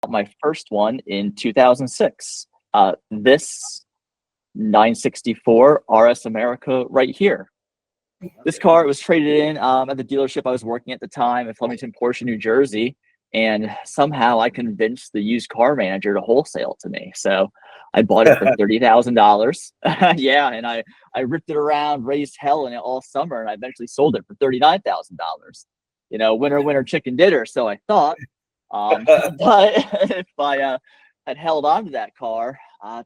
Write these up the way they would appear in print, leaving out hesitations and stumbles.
bought my first one in 2006. This 964 RS America right here. This car was traded in at the dealership I was working at the time in Flemington, Porsche, New Jersey. And somehow I convinced the used car manager to wholesale to me. So I bought it for $30,000. Yeah, and I ripped it around, raised hell in it all summer, and I eventually sold it for $39,000. Winner chicken dinner. So I thought, but if I had held on to that car,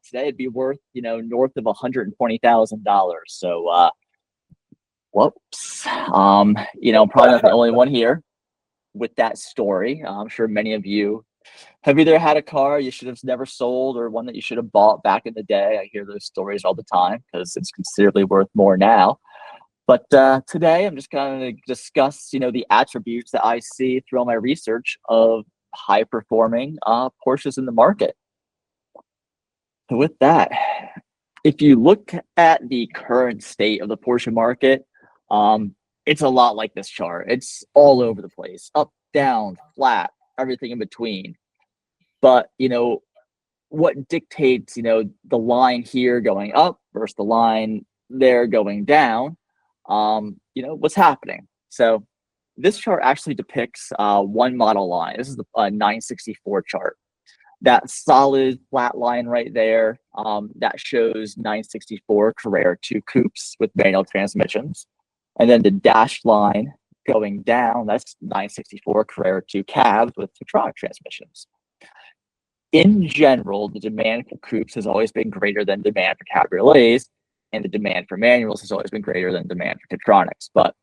today it'd be worth north of $120,000. So whoops. I'm probably not the only one here with that story. I'm sure many of you have either had a car you should have never sold or one that you should have bought back in the day. I hear those stories all the time because it's considerably worth more now. But today I'm just going to discuss, the attributes that I see through all my research of high performing Porsches in the market. So with that, if you look at the current state of the Porsche market, it's a lot like this chart. It's all over the place, up, down, flat, everything in between. But, what dictates, the line here going up versus the line there going down, what's happening. So this chart actually depicts one model line. This is the 964 chart. That solid flat line right there, that shows 964 Carrera 2 coupes with manual transmissions. And then the dashed line going down, that's 964 Carrera 2 cabs with Tetronic transmissions. In general, the demand for coupes has always been greater than demand for cabriolets, and the demand for manuals has always been greater than demand for Tetronics. But,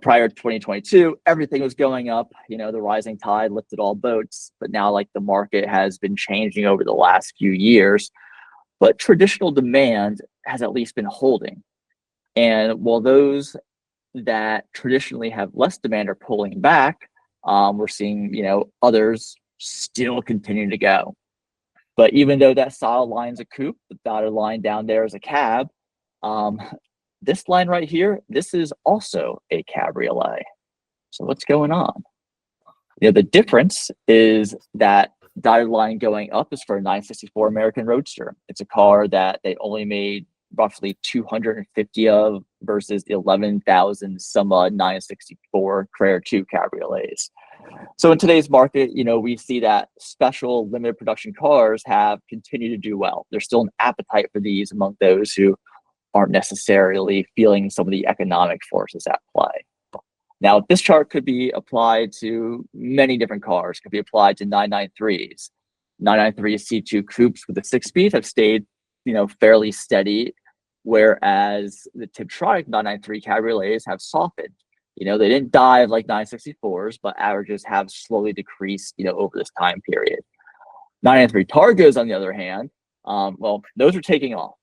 prior to 2022, everything was going up. The rising tide lifted all boats. But now, the market has been changing over the last few years. But traditional demand has at least been holding. And while those that traditionally have less demand are pulling back, we're seeing, others still continue to go. But even though that solid line is a coupe, the dotted line down there is a cab, this line right here, this is also a cabriolet. So what's going on? The difference is that dotted line going up is for a 964 American Roadster. It's a car that they only made roughly 250 of versus 11,000 some 964 Carrera 2 cabriolets. So in today's market, we see that special limited production cars have continued to do well. There's still an appetite for these among those who aren't necessarily feeling some of the economic forces at play. Now, this chart could be applied to many different cars. It could be applied to 993s. 993 C2 coupes with a 6-speed have stayed, fairly steady, whereas the Tiptronic 993 cabriolets have softened. They didn't dive like 964s, but averages have slowly decreased, over this time period. 993 Targos, on the other hand, those are taking off.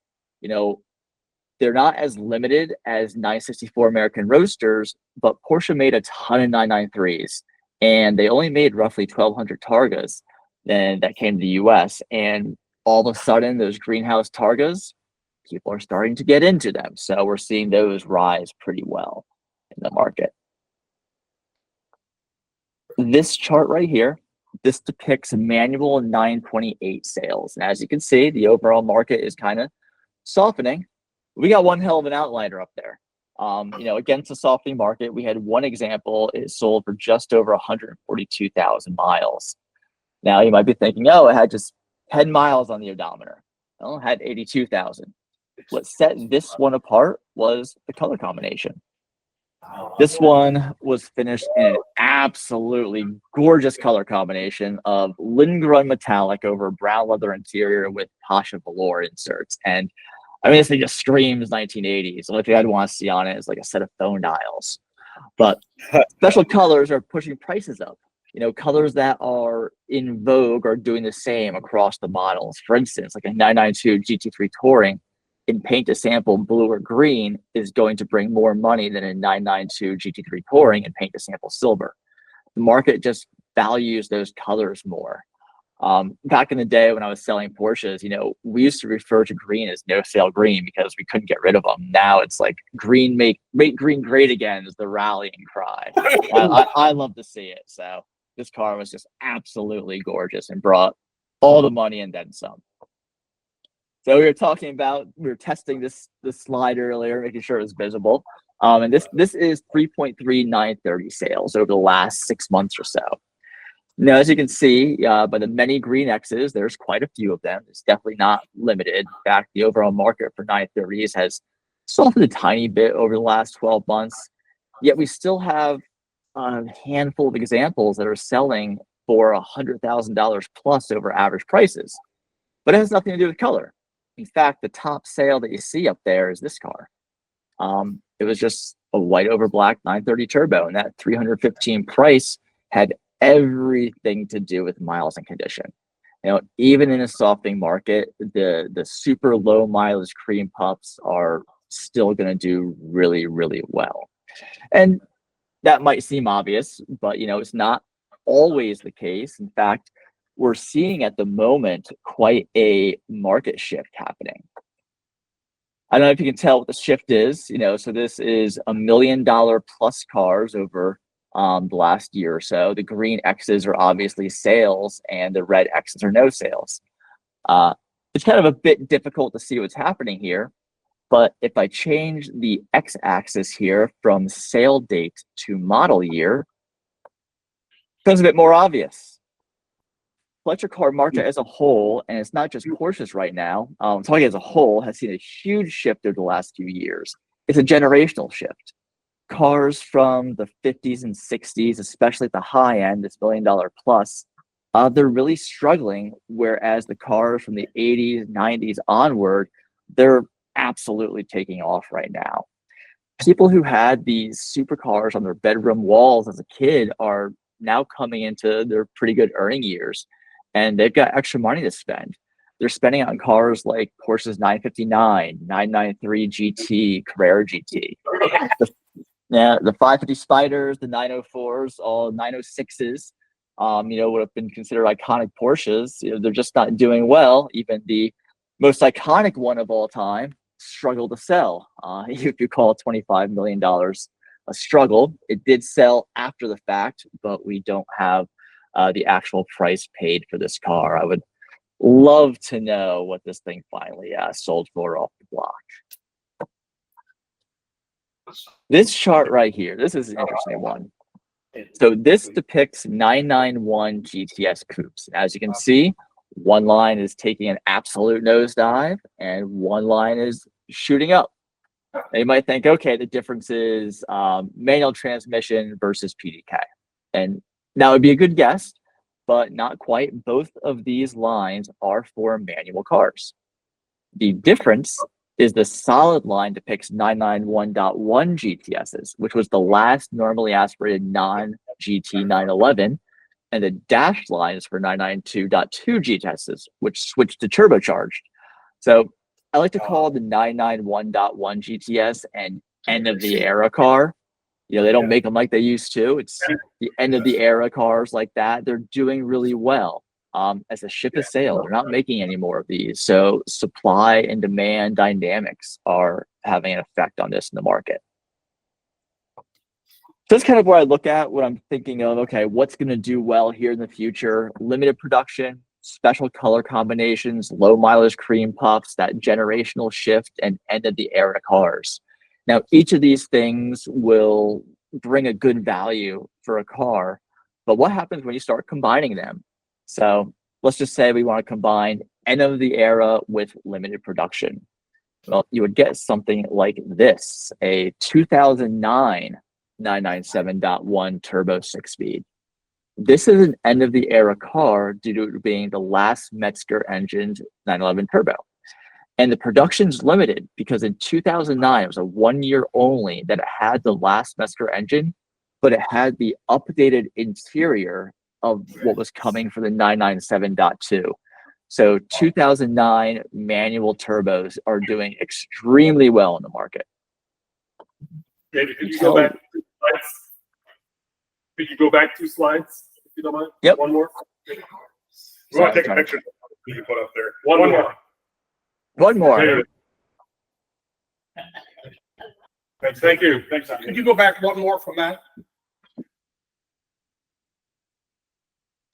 They're not as limited as 964 American Roadsters, but Porsche made a ton of 993s, and they only made roughly 1,200 Targas then that came to the US. And all of a sudden, those greenhouse Targas, people are starting to get into them. So we're seeing those rise pretty well in the market. This chart right here, this depicts manual 928 sales. And as you can see, the overall market is kind of softening. We got one hell of an outliner up there. Against the softening market, we had one example. It sold for just over 142,000 miles. Now you might be thinking, oh, it had just 10 miles on the odometer. Well, it had 82,000. What set this one apart was the color combination. This one was finished in an absolutely gorgeous color combination of Lindgren metallic over brown leather interior with Pasha velour inserts. And this thing just screams 1980s. The only thing I'd want to see on it is like a set of phone dials. But special colors are pushing prices up. Colors that are in vogue are doing the same across the models. For instance, like a 992 GT3 Touring in paint to sample blue or green is going to bring more money than a 992 GT3 Touring in paint to sample silver. The market just values those colors more. Back in the day when I was selling Porsches, we used to refer to green as no sale green because we couldn't get rid of them. Now it's like green, make green great again is the rallying cry. I love to see it. So this car was just absolutely gorgeous and brought all the money and then some. So we were testing this slide earlier, making sure it was visible. And this is 3.3930 sales over the last 6 months or so. Now, as you can see, by the many green X's, there's quite a few of them. It's definitely not limited. In fact, the overall market for 930s has softened a tiny bit over the last 12 months. Yet we still have a handful of examples that are selling for $100,000 plus over average prices. But it has nothing to do with color. In fact, the top sale that you see up there is this car. It was just a white over black 930 turbo, and that 315 price had everything to do with miles and condition. You know, even in a softening market, the super low mileage cream puffs are still going to do really, really well. And that might seem obvious, but you know, it's not always the case. In fact, we're seeing at the moment quite a market shift happening. I don't know if you can tell what the shift is, you know, so this is $1 million plus cars over the last year or so. The green X's are obviously sales and the red X's are no sales. It's kind of a bit difficult to see what's happening here, but if I change the X-axis here from sale date to model year, it becomes a bit more obvious. Electric car market as a whole, and it's not just Porsches right now, talking as a whole, has seen a huge shift over the last few years. It's a generational shift. Cars from the 50s and 60s, especially at the high end, this $1 million plus, they're really struggling, whereas the cars from the 80s, 90s onward, they're absolutely taking off right now. People who had these supercars on their bedroom walls as a kid are now coming into their pretty good earning years, and they've got extra money to spend. They're spending on cars like Porsche's 959, 993 GT, Carrera GT. The 550 Spiders, the 904s, all 906s, you know, would have been considered iconic Porsches. You know, they're just not doing well. Even the most iconic one of all time struggled to sell. If you call $25 million a struggle, it did sell after the fact, but we don't have the actual price paid for this car. I would love to know what this thing finally sold for off the block. This chart right here, this is an interesting one. So this depicts 991 GTS coupes. As you can see, one line is taking an absolute nosedive and one line is shooting up. Now you might think, okay, the difference is manual transmission versus PDK. And that would be a good guess, but not quite. Both of these lines are for manual cars. The difference is the solid line depicts 991.1 GTSs, which was the last normally aspirated non-GT 911, and the dashed line is for 992.2 GTSs, which switched to turbocharged. So I like to call the 991.1 GTS an end of the era car. You know, they don't make them like they used to. It's the end of the era cars like that. They're doing really well. As a ship has sailed, they're not making any more of these. So supply and demand dynamics are having an effect on this in the market. So that's kind of where I look at when I'm thinking of, okay, what's going to do well here in the future? Limited production, special color combinations, low mileage cream puffs, that generational shift, and end of the era cars. Now, each of these things will bring a good value for a car, but what happens when you start combining them? So let's just say we want to combine end of the era with limited production. Well, you would get something like this, a 2009 997.1 turbo 6-speed. This is an end of the era car due to it being the last Metzger engined 911 turbo. And the production's limited because in 2009, it was a 1 year only that it had the last Metzger engine, but it had the updated interior of what was coming for the 997.2. So 2009 manual turbos are doing extremely well in the market. David, could you go back 2 slides? Could you go back 2 slides, if you don't mind? Yep. One more. We want to take a picture. You can put up there. One more. One more. David. Thank you. Thanks. Could you go back one more from that?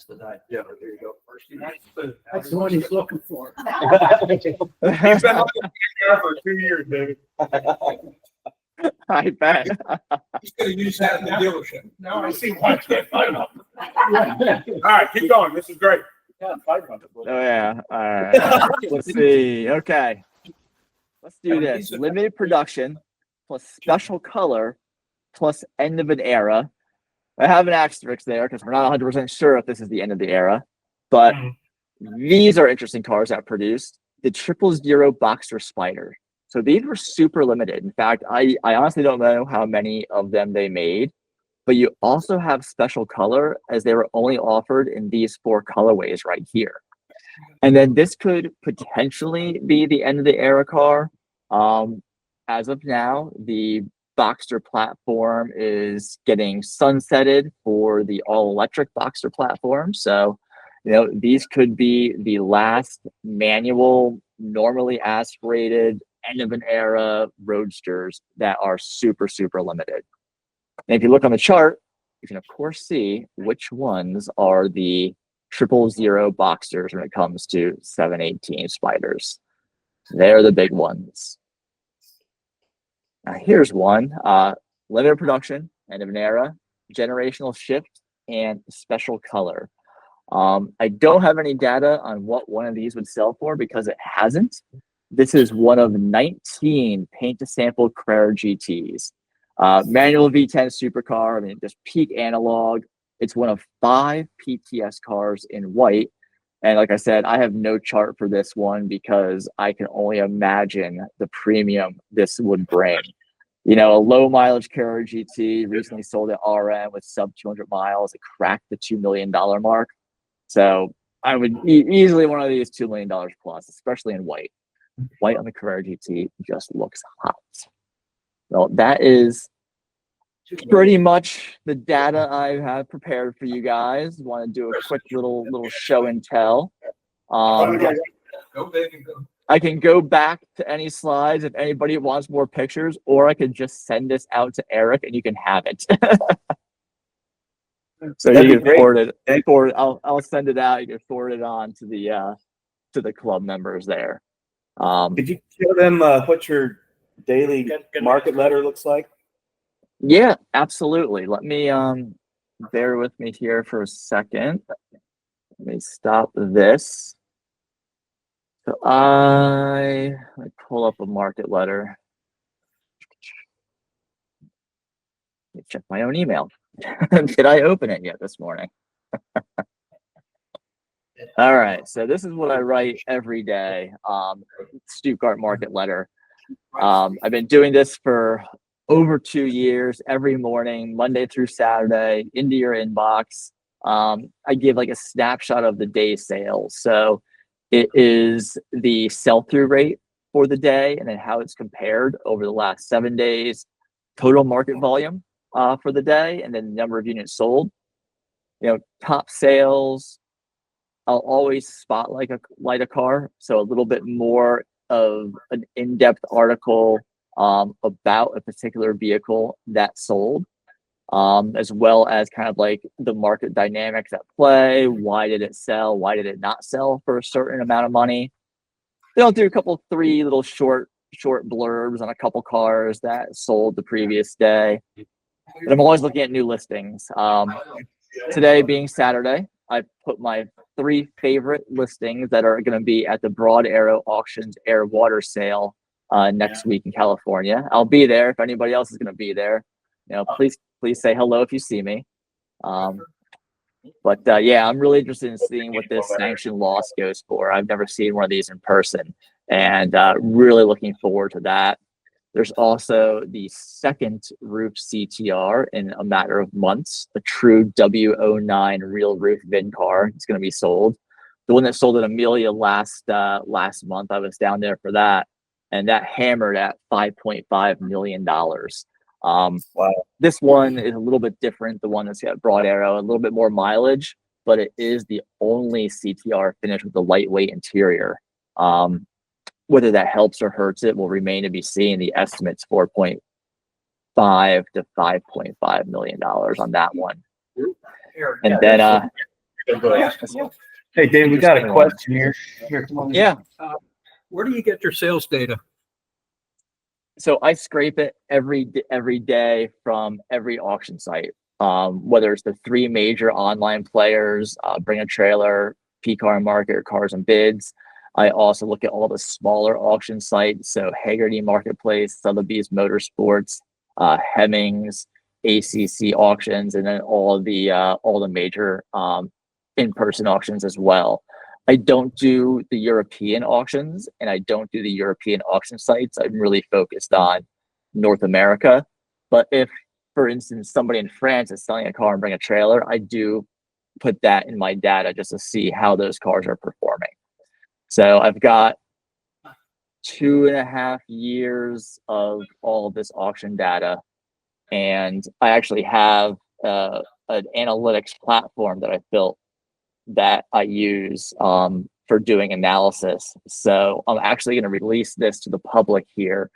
Yeah, there you go. That's the one he's looking for. He's been looking for 2 years, David. I bet. He's gonna use that in the dealership. Now I see why I can't find them. All right, keep going. This is great. Oh yeah. All right. Let's see. Okay. Let's do this. Limited production plus special color plus end of an era. I have an asterisk there because we're not 100% sure if this is the end of the era, but these are interesting cars that produced the 000 Boxster Spider. So these were super limited. In fact, I honestly don't know how many of them they made, but you also have special color as they were only offered in these 4 colorways right here. And then this could potentially be the end of the era car. As of now, the Boxster platform is getting sunsetted for the all-electric Boxster platform. So, you know, these could be the last manual, normally aspirated, end of an era roadsters that are super, super limited. And if you look on the chart, you can of course see which ones are the 000 Boxsters when it comes to 718 Spiders. They're the big ones. Now here's one, limited production, end of an era, generational shift, and special color. I don't have any data on what one of these would sell for because it hasn't. This is one of 19 paint to sample Carrera GTs. Manual V10 supercar, I mean, just peak analog. It's one of 5 PTS cars in white. And like I said, I have no chart for this one because I can only imagine the premium this would bring. You know, a low mileage Carrera GT recently sold at RM with sub 200 miles. It cracked the $2 million mark. So I would easily one of these $2 million plus, especially in white. White on the Carrera GT just looks hot. Well, that is pretty much the data I have prepared for you guys. Want to do a quick little show and tell. I can go back to any slides if anybody wants more pictures, or I could just send this out to Eric and you can have it. So you can forward it. I'll send it out. You can forward it on to the club members there. Could you show them what your daily market letter looks like? Yeah, absolutely. Let me bear with me here for a second. Let me stop this. So I pull up a market letter. Let me check my own email. Did I open it yet this morning? All right, so this is what I write every day. Stuttgart market letter. I've been doing this for over 2 years, every morning, Monday through Saturday, into your inbox. I give like a snapshot of the day sales. So it is the sell-through rate for the day and then how it's compared over the last 7 days, total market volume for the day, and then the number of units sold. You know, top sales, I'll always spotlight a car. So a little bit more of an in-depth article about a particular vehicle that sold, as well as kind of like the market dynamics at play. Why did it sell? Why did it not sell for a certain amount of money? Then I'll do a couple, 3 little short blurbs on a couple cars that sold the previous day. But I'm always looking at new listings. Today being Saturday, I put my 3 favorite listings that are going to be at the Broad Arrow Auctions Air Water Sale next week in California. I'll be there if anybody else is going to be there. You know, please say hello if you see me. But yeah, I'm really interested in seeing what this sanction loss goes for. I've never seen one of these in person, and really looking forward to that. There's also the second roof CTR in a matter of months, a true W09 real roof VIN car. It's going to be sold. The one that sold at Amelia last month, I was down there for that, and that hammered at $5.5 million. Wow. This one is a little bit different. The one that's got Broad Arrow, a little bit more mileage, but it is the only CTR finished with a lightweight interior. Whether that helps or hurts it will remain to be seen. The estimate's $4.5 to $5.5 million on that one. And then Hey, Dave, we got a question here. Here, come on. Yeah. Where do you get your sales data? So I scrape it every day from every auction site. Whether it's the three major online players, Bring a Trailer, P-Car Market, or Cars and Bids. I also look at all the smaller auction sites, so Hagerty Marketplace, Sotheby's Motorsports, Hemmings, ACC auctions, and then all the major in-person auctions as well. I don't do the European auctions, and I don't do the European auction sites. I'm really focused on North America. But if, for instance, somebody in France is selling a car and Bring a Trailer, I do put that in my data just to see how those cars are performing. So I've got 2.5 years of all of this auction data, and I actually have an analytics platform that I built that I use for doing analysis. So I'm actually going to release this to the public here,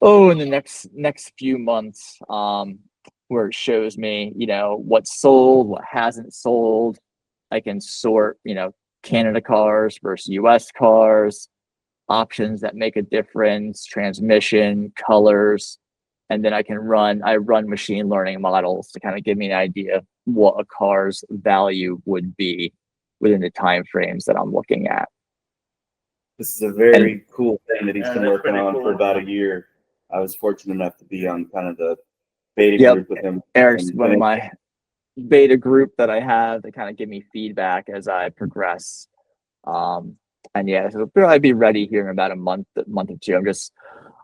in the next few months, where it shows me, what's sold, what hasn't sold. I can sort, Canada cars versus US cars, options that make a difference, transmission, colors, and then I run machine learning models to kind of give me an idea of what a car's value would be within the time frames that I'm looking at. This is a very cool thing that he's been working on for about a year. I was fortunate enough to be on kind of the beta group with him. Eric's one of my beta group that I have to kind of give me feedback as I progress. And yeah, so I'd be ready here in about a month or two.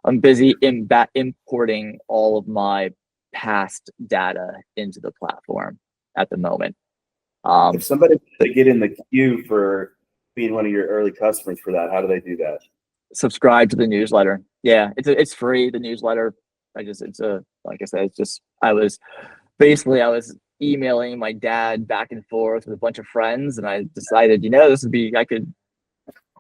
I'm busy importing all of my past data into the platform at the moment. If somebody wants to get in the queue for being one of your early customers for that, how do they do that? Subscribe to the newsletter. Yeah, it's free. The newsletter. Like I said, I was emailing my dad back and forth with a bunch of friends, and I decided,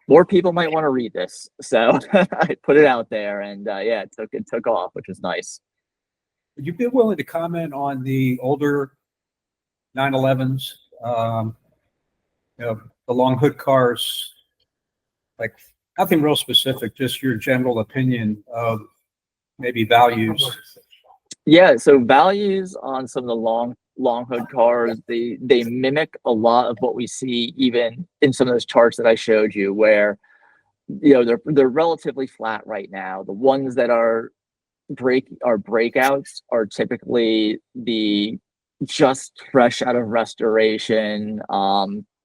more people might want to read this. So I put it out there, and it took off, which was nice. Would you be willing to comment on the older 911s, the long hood cars, like nothing real specific, just your general opinion of maybe values? Yeah, so values on some of the long hood cars, they mimic a lot of what we see even in some of those charts that I showed you, where they're relatively flat right now. The ones that are breakouts are typically the just fresh out of restoration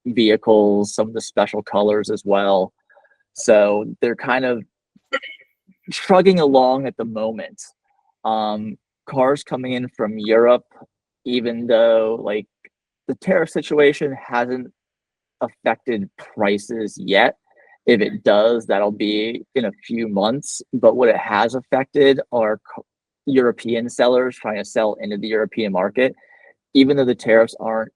vehicles, some of the special colors as well. So they're kind of shrugging along at the moment. Cars coming in from Europe, even though like the tariff situation hasn't affected prices yet. If it does, that'll be in a few months. But what it has affected are European sellers trying to sell into the European market, even though the tariffs aren't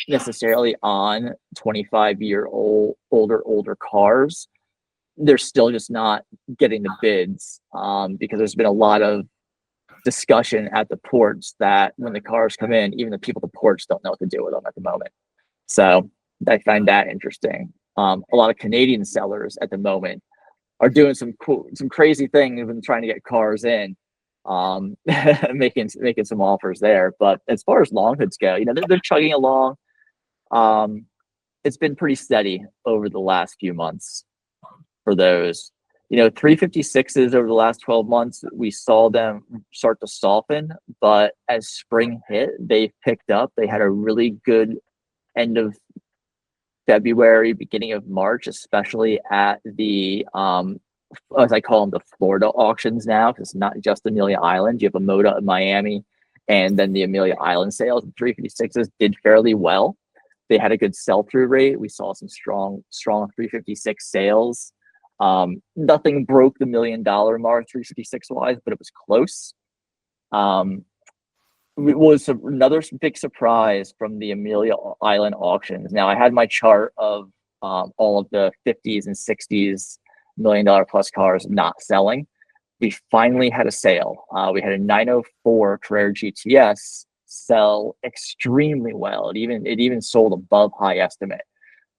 necessarily on 25-year-older cars. They're still just not getting the bids because there's been a lot of discussion at the ports that when the cars come in, even the people at the ports don't know what to do with them at the moment. So I find that interesting. A lot of Canadian sellers at the moment are doing some crazy things and trying to get cars in, making some offers there. But as far as long hoods go, they're chugging along. It's been pretty steady over the last few months for those. 356s over the last 12 months, we saw them start to soften, but as spring hit, they picked up. They had a really good end of February, beginning of March, especially at the, as I call them, the Florida auctions now, because it's not just Amelia Island. You have a Moda in Miami, and then the Amelia Island sales. The 356s did fairly well. They had a good sell-through rate. We saw some strong 356 sales. Nothing broke the $1 million mark 356 wise, but it was close. It was another big surprise from the Amelia Island auctions. Now I had my chart of all of the 50s and 60s $1 million plus cars not selling. We finally had a sale. We had a 904 Carrera GTS sell extremely well. It even sold above high estimate.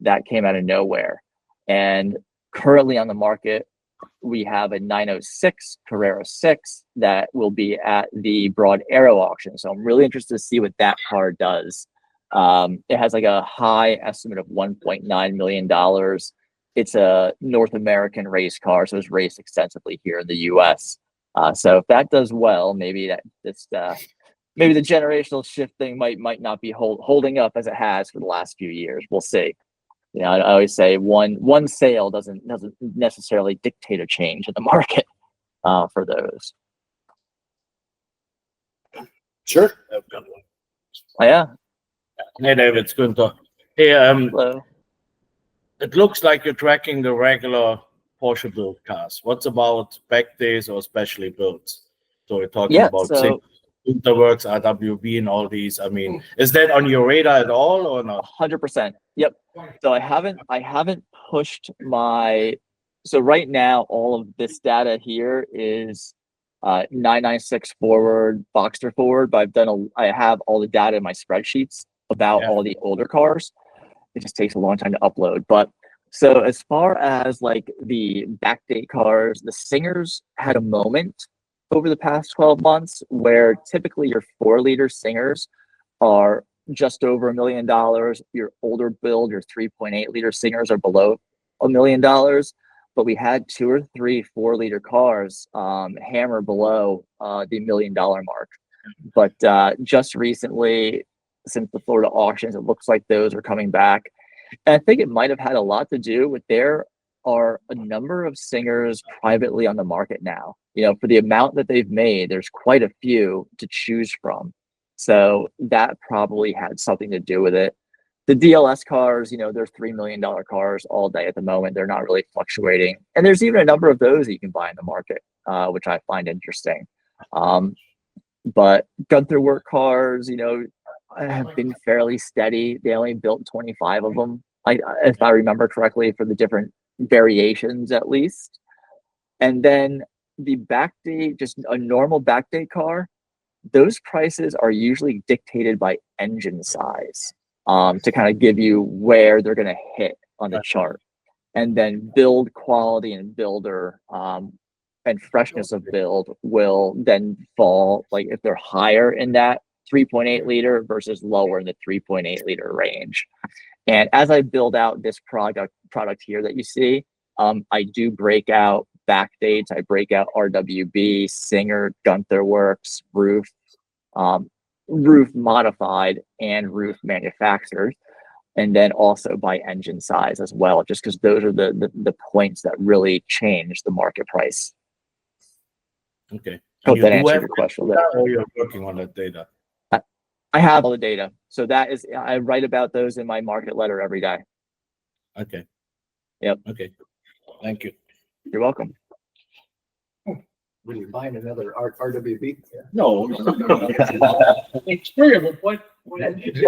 That came out of nowhere. And currently on the market, we have a 906 Carrera 6 that will be at the Broad Arrow auction. So I'm really interested to see what that car does. It has like a high estimate of $1.9 million. It's a North American race car, so it's raced extensively here in the US. So if that does well, maybe maybe the generational shift thing might not be holding up as it has for the last few years. We'll see. You know, I always say one sale doesn't necessarily dictate a change in the market for those. Sure. Oh, yeah. Hey, David, it's Gunther. Hey, Hello. it looks like you're tracking the regular Porsche build cars. What's about back days or specially builds? So we're talking about Interworks, RWB, and all these. I mean, is that on your radar at all or not? 100%. Yep. So I haven't pushed so right now all of this data here is 996 forward, Boxster forward, but I have all the data in my spreadsheets about all the older cars. It just takes a long time to upload. But so as far as like the backdate cars, the Singers had a moment over the past 12 months where typically your 4-liter Singers are just over $1 million. Your older build, your 3.8-liter Singers are below $1 million. But we had 2 or 3 4-liter cars hammer below the $1 million mark. But just recently, since the Florida auctions, it looks like those are coming back. And I think it might have had a lot to do with there are a number of Singers privately on the market now. You know, for the amount that they've made, there's quite a few to choose from. So that probably had something to do with it. The DLS cars, you know, they're $3 million cars all day at the moment. They're not really fluctuating. And there's even a number of those that you can buy in the market, which I find interesting. But Gunther Work cars, you know, have been fairly steady. They only built 25 of them, if I remember correctly, for the different variations at least. And then the backdate, just a normal backdate car, those prices are usually dictated by engine size to kind of give you where they're going to hit on the chart. And then build quality and builder and freshness of build will then fall, like if they're higher in that 3.8 liter versus lower in the 3.8 liter range. And as I build out this product here that you see, I do break out backdates. I break out RWB, Singer, Gunther Works, Roof, Roof modified, and Roof manufactured, and then also by engine size as well, just because those are the points that really change the market price. Okay. Hope that answered your question. Or you're working on that data? I have all the data. So that is, I write about those in my market letter every day. Okay. Yep. Okay. Thank you. You're welcome. Will you find another RWB? No. It's three of them. What? He's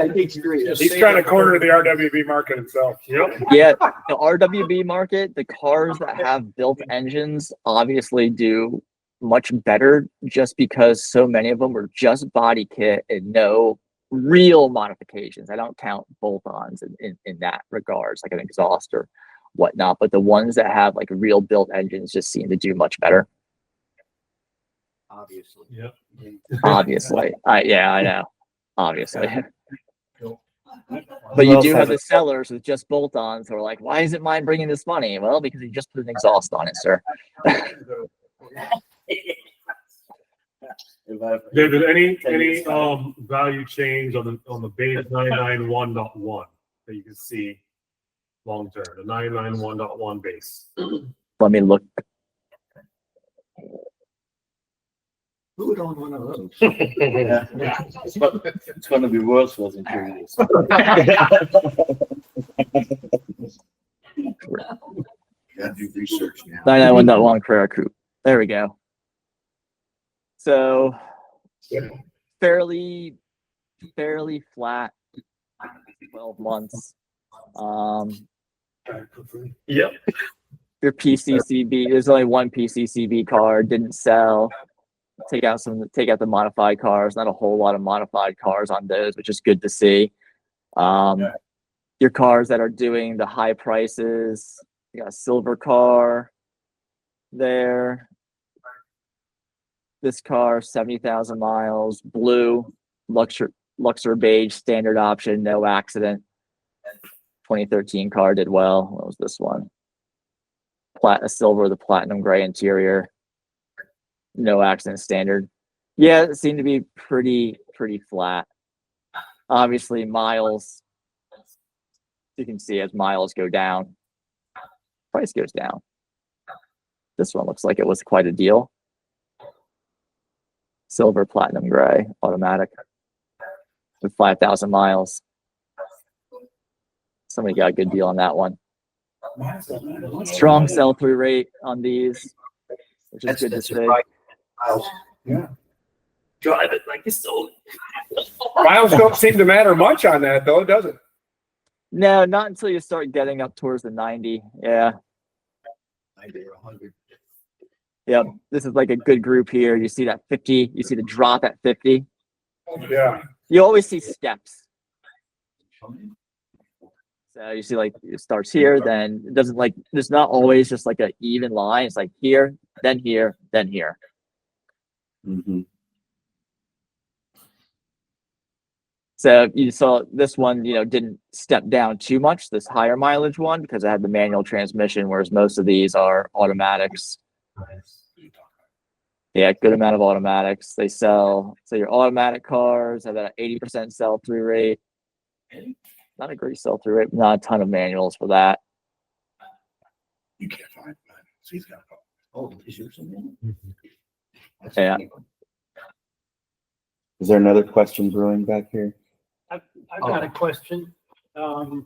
trying to corner the RWB market himself. Yep. Yeah, the RWB market, the cars that have built engines obviously do much better just because so many of them were just body kit and no real modifications. I don't count bolt-ons in that regards, like an exhaust or whatnot, but the ones that have like real built engines just seem to do much better. Obviously. Yep. Obviously. Yeah, I know. Obviously. But you do have the sellers with just bolt-ons who are like, why isn't mine bringing this money? Well, because you just put an exhaust on it, sir. David, any value change on the base 991.1 that you can see long term, the 991.1 base? Let me look. Who would own one of those? It's going to be worse for us in 2 years. Yeah, do research now. 991.1 Carrera Coupe. There we go. So fairly flat, 12 months. Yep. Your PCCB, there's only one PCCB car, didn't sell. take out the modified cars. Not a whole lot of modified cars on those, which is good to see. Your cars that are doing the high prices, you got a silver car there. This car, 70,000 miles, blue, Luxor beige, standard option, no accident. 2013 car did well. What was this one? Silver with a platinum gray interior. No accident, standard. Yeah, it seemed to be pretty flat. Obviously, miles, you can see as miles go down, price goes down. This one looks like it was quite a deal. Silver, platinum gray, automatic with 5,000 miles. Somebody got a good deal on that one. Strong sell-through rate on these, which is good to see. Yeah. Drive it like you stole it. Miles don't seem to matter much on that, though, does it? No, not until you start getting up towards the 90. Yeah. 90 or 100. Yep. This is like a good group here. You see that 50, you see the drop at 50. Yeah. You always see steps. So you see like it starts here, then it doesn't like, there's not always just like an even line. It's like here, then here, then here. Mm-hmm. So you saw this one, didn't step down too much, this higher mileage one, because it had the manual transmission, whereas most of these are automatics. Yeah, good amount of automatics. They sell, so your automatic cars have an 80% sell-through rate. Not a great sell-through rate, not a ton of manuals for that. You can't find mine. So he's got is yours in there? Yeah. Is there another question brewing back here? I've got a question. How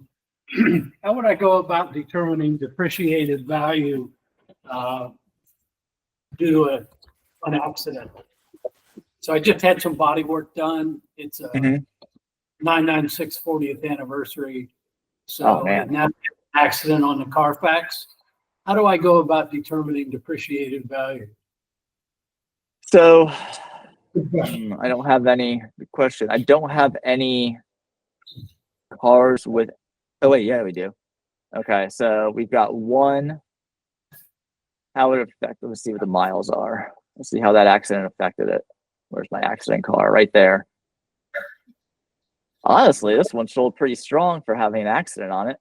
would I go about determining depreciated value due to an accident? So I just had some body work done. It's a 996 40th anniversary. So now accident on the Carfax. How do I go about determining depreciated value? So I don't have any question. I don't have any cars with, oh wait, yeah, we do. Okay, so we've got one. How would it affect? Let's see what the miles are. Let's see how that accident affected it. Where's my accident car? Right there. Honestly, this one sold pretty strong for having an accident on it.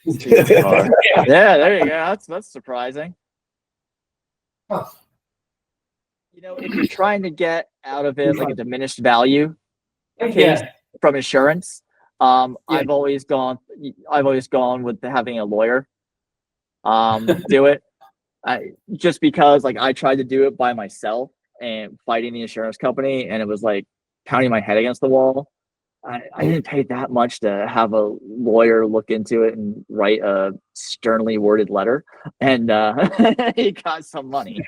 Yeah, there you go. That's surprising. If you're trying to get out of it like a diminished value case from insurance, I've always gone with having a lawyer do it. Just because like I tried to do it by myself and fighting the insurance company, and it was like pounding my head against the wall. I didn't pay that much to have a lawyer look into it and write a sternly worded letter, and he got some money.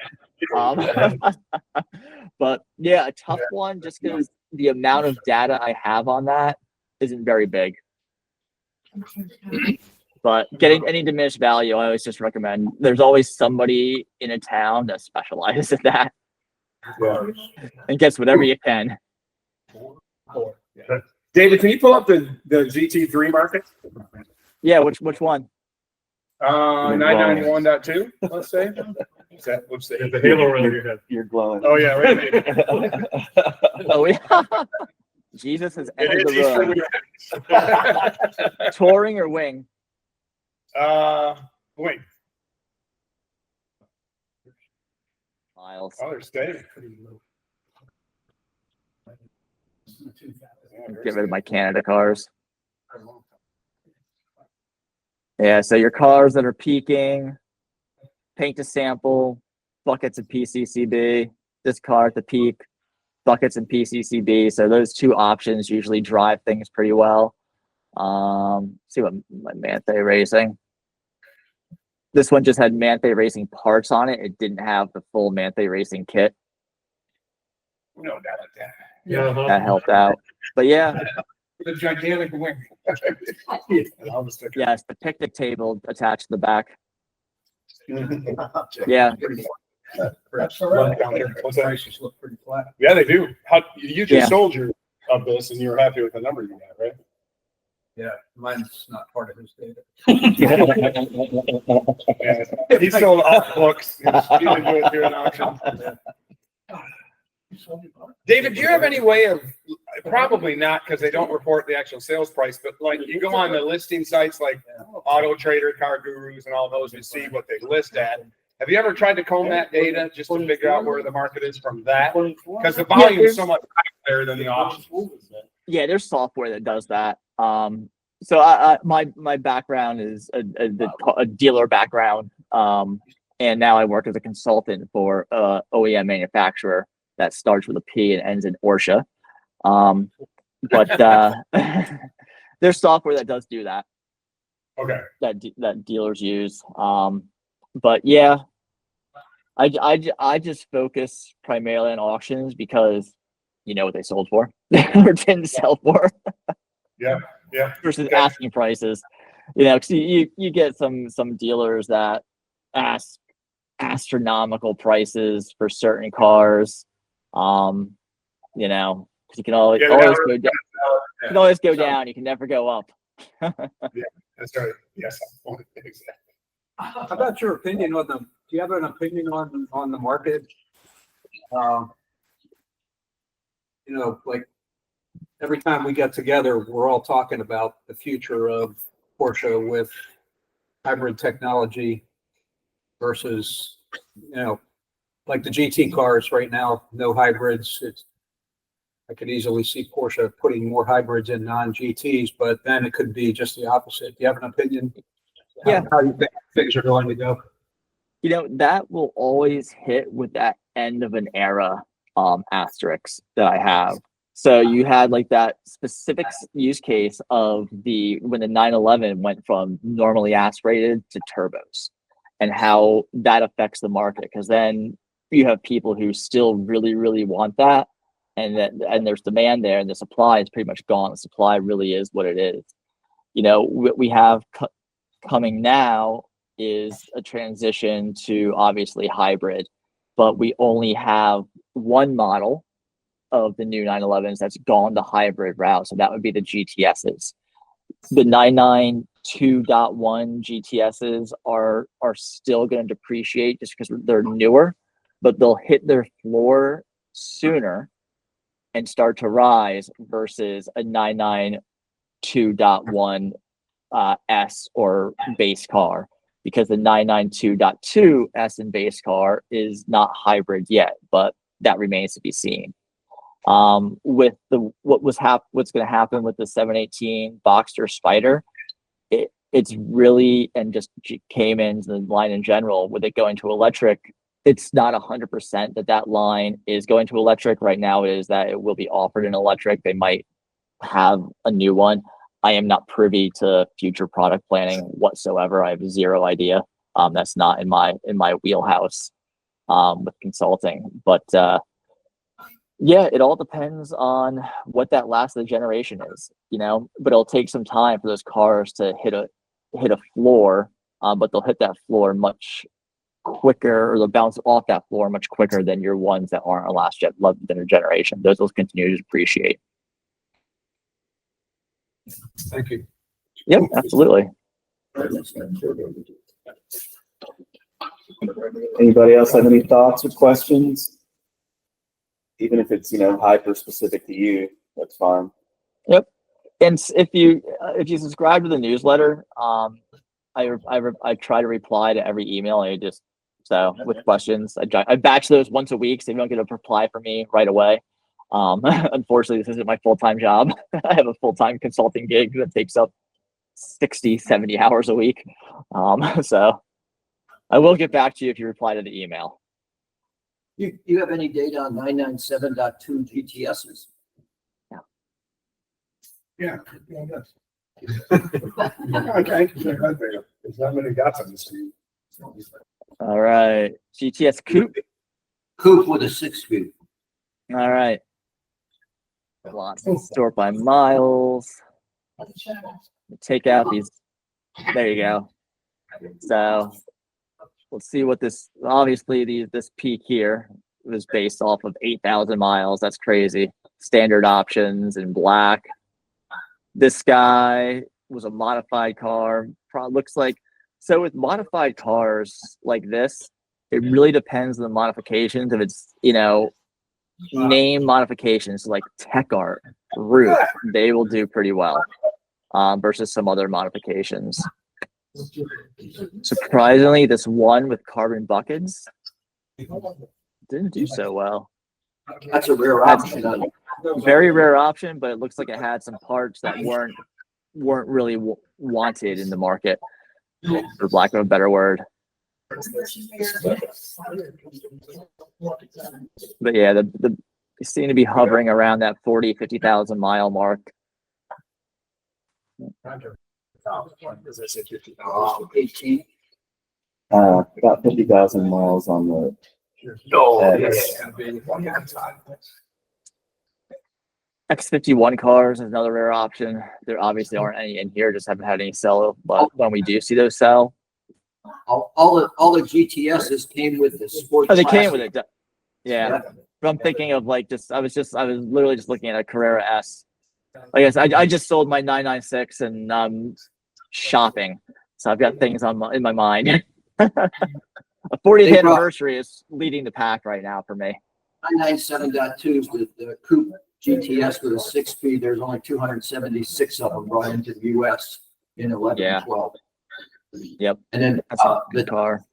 But yeah, a tough one just because the amount of data I have on that isn't very big. But getting any diminished value, I always just recommend. There's always somebody in a town that specializes in that and gets whatever you can. David, can you pull up the GT3 market? Yeah, which one? 991.2, let's say. Is that what's There's the halo around your head. You're glowing. Oh, yeah, right. Oh yeah. Jesus has entered the room. Touring or wing? Wait. Miles. Oh, they're staying. Get rid of my Canada cars. Yeah, so your cars that are peaking, paint to sample, buckets of PCCB. This car at the peak, buckets and PCCB. So those two options usually drive things pretty well. See what my Manthe Racing. This one just had Manthe Racing parts on it. It didn't have the full Manthe Racing kit. No doubt that. Yeah. That helped out. But yeah, The gigantic wing. yes, the picnic table attached to the back. Yeah. That's all right. What's that? Prices look pretty flat. Yeah, they do. You just Yeah. sold your of this and you were happy with the number you got, right? Yeah, mine's not part of his data. Yeah. He sold all the books. He didn't do it through an auction. David, do you have any way of, probably not because they don't report the actual sales price, but like you go on the listing sites like Auto Trader, Car Gurus and all those and see what they list at. Have you ever tried to comb that data just to figure out where the market is from that? Because the volume is so much higher than the auction. Yeah, there's software that does that. So my background is a dealer background, and now I work as a consultant for OEM manufacturer that starts with a P and ends in Porsche. But there's software that does do that. Okay. That dealers use. But yeah, I just focus primarily on auctions because you know what they sold for or didn't sell for. Yeah. Versus asking prices. You know, 'cause you get some dealers that ask astronomical prices for certain cars. You know, 'cause you can always go down. You can always go down. You can never go up. That's right. Yes. Exactly. How about your opinion on do you have an opinion on the market? You know, like every time we get together, we're all talking about the future of Porsche with hybrid technology versus, you know, like the GT cars right now, no hybrids. I could easily see Porsche putting more hybrids in non-GTs, but then it could be just the opposite. Do you have an opinion? Yeah. How you think things are going to go? You know, that will always hit with that end of an era asterisk that I have. So you had like that specific use case of when the 911 went from normally aspirated to turbos and how that affects the market. Because then you have people who still really, really want that. And there's demand there and the supply is pretty much gone. The supply really is what it is. You know, what we have coming now is a transition to obviously hybrid, but we only have one model of the new 911s that's gone the hybrid route. So that would be the GTSs. The 992.1 GTSs are still going to depreciate just because they're newer, but they'll hit their floor sooner and start to rise versus a 992.1 S or base car, because the 992.2 S and base car is not hybrid yet, but that remains to be seen. With what's going to happen with the 718 Boxster Spider, it's really, and just came into the line in general, with it going to electric, it's not 100% that line is going to electric. Right now it is that it will be offered in electric. They might have a new one. I am not privy to future product planning whatsoever. I have zero idea. That's not in my wheelhouse with consulting. But yeah, it all depends on what that last of the generation is, you know. But it'll take some time for those cars to hit a floor, but they'll hit that floor much quicker, or they'll bounce off that floor much quicker than your ones that aren't a last generation. Those will continue to depreciate. Thank you. Yep, absolutely. Anybody else have any thoughts or questions? Even if it's, you know, hyper specific to you, that's fine. Yep. And if you subscribe to the newsletter, I try to reply to every email. With questions, I batch those once a week, so you don't get a reply from me right away. Unfortunately, this isn't my full-time job. I have a full-time consulting gig that takes up 60, 70 hours a week. So I will get back to you if you reply to the email. You have any data on 997.2 GTSs? Yeah. Okay. There's not many dots on the screen. All right. GTS Coupe. Coupe with a 6-speed. All right. Sort by miles. Take out these. There you go. So let's see what this, obviously this peak here was based off of 8,000 miles. That's crazy. Standard options in black. This guy was a modified car. Looks like, so with modified cars like this, it really depends on the modifications. If it's, you know, name modifications like tech art, roof, they will do pretty well versus some other modifications. Surprisingly, this one with carbon buckets didn't do so well. That's a rare option. Very rare option, but it looks like it had some parts that weren't really wanted in the market, for lack of a better word. But yeah, they seem to be hovering around that 50,000 mile mark. About 50,000 miles on the. X51 cars is another rare option. There obviously aren't any in here, just haven't had any sell, but when we do see those sell. All the GTSs came with the sports. Oh, they classic. came with it. Yeah. But I'm thinking of like I was literally just looking at a Carrera S. I guess I just sold my 996 and shopping. So I've got things in my mind. A 40th anniversary is leading the pack right now for me. 997.2s with the coupe GTS with a 6-speed. There's only 276 of them brought into the US in 11 and 12. Yep. And then That's a good car.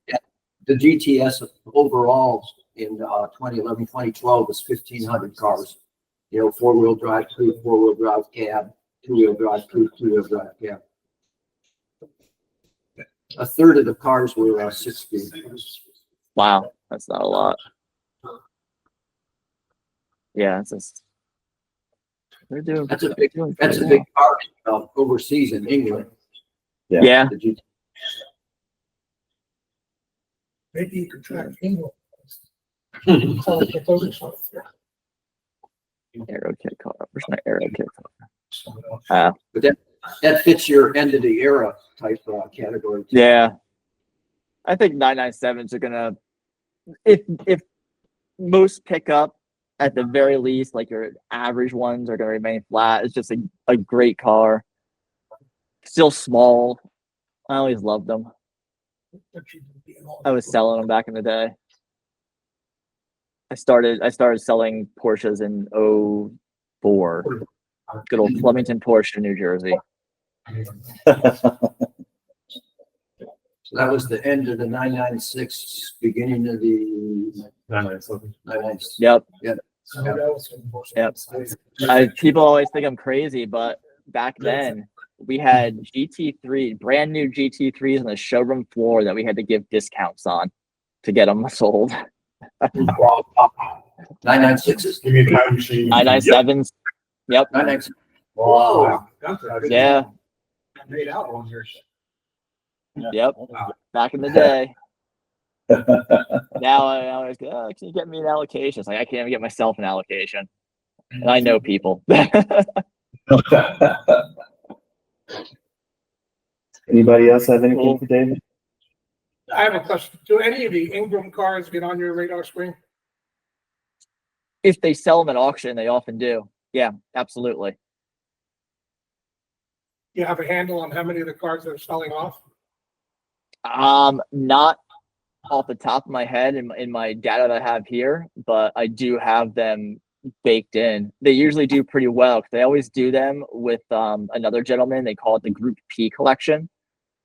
The GTS overall in 2011, 2012 was 1,500 cars. You know, 4-wheel drive coupe, 4-wheel drive cab, 2-wheel drive coupe, 2-wheel drive cab. A third of the cars were 6-speed. Wow, that's not a lot. Yeah, it's just they're doing. That's a big car overseas in England. Yeah. Maybe you could track England. Aero kit car. Where's my aero kit car? But that fits your end of the era type category. Too. Yeah. I think 997s are gonna, if most pick up, at the very least, like your average ones are gonna remain flat. It's just a great car. Still small. I always loved them. I was selling them back in the day. I started selling Porsches in 04. Good old Flemington Porsche, New Jersey. So that was the end of the 996, beginning of the 996. Yep. Yep. Yep. People always think I'm crazy, but back then we had GT3, brand new GT3s on the showroom floor that we had to give discounts on to get them sold. 996s. Give me a time machine. 997s. Yep. 996. Whoa. Yeah. Made out on yours. Yep. Back in the day. Now I always go, oh, can you get me an allocation? It's like I can't even get myself an allocation. And I know people. Anybody else have anything for David? I have a question. Do any of the Ingram cars get on your radar screen? If they sell them at auction, they often do. Yeah, absolutely. You have a handle on how many of the cars that are selling off? Not off the top of my head in my data that I have here, but I do have them baked in. They usually do pretty well because they always do them with another gentleman. They call it the Group P collection.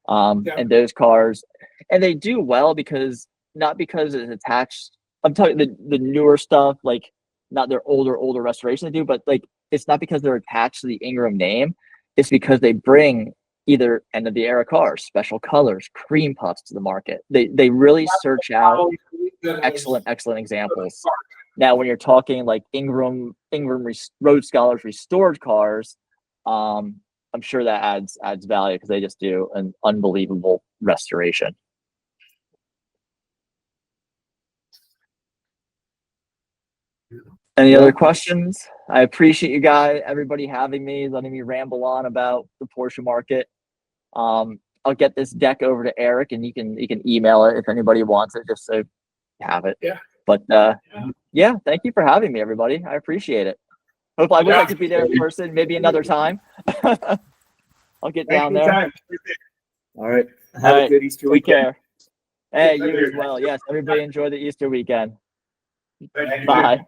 And those cars, and they do well because not because it's attached. I'm talking the newer stuff, like not their older restoration they do, but like it's not because they're attached to the Ingram name. It's because they bring either end of the era cars, special colors, cream puffs to the market. They really search out excellent examples. Now, when you're talking like Ingram Road Scholars restored cars, I'm sure that adds value because they just do an unbelievable restoration. Any other questions? I appreciate you guys, everybody having me, letting me ramble on about the Porsche market. I'll get this deck over to Eric, and you can email it if anybody wants it, just so you have it. Yeah. But yeah, thank you for having me, everybody. I appreciate it. Hopefully, I wish I could be there in person, maybe another time. I'll get down there. All right. Have All a right. good Easter Take weekend. care. Hey, you as well. Yes, everybody enjoy the Easter weekend. Thank you. Bye.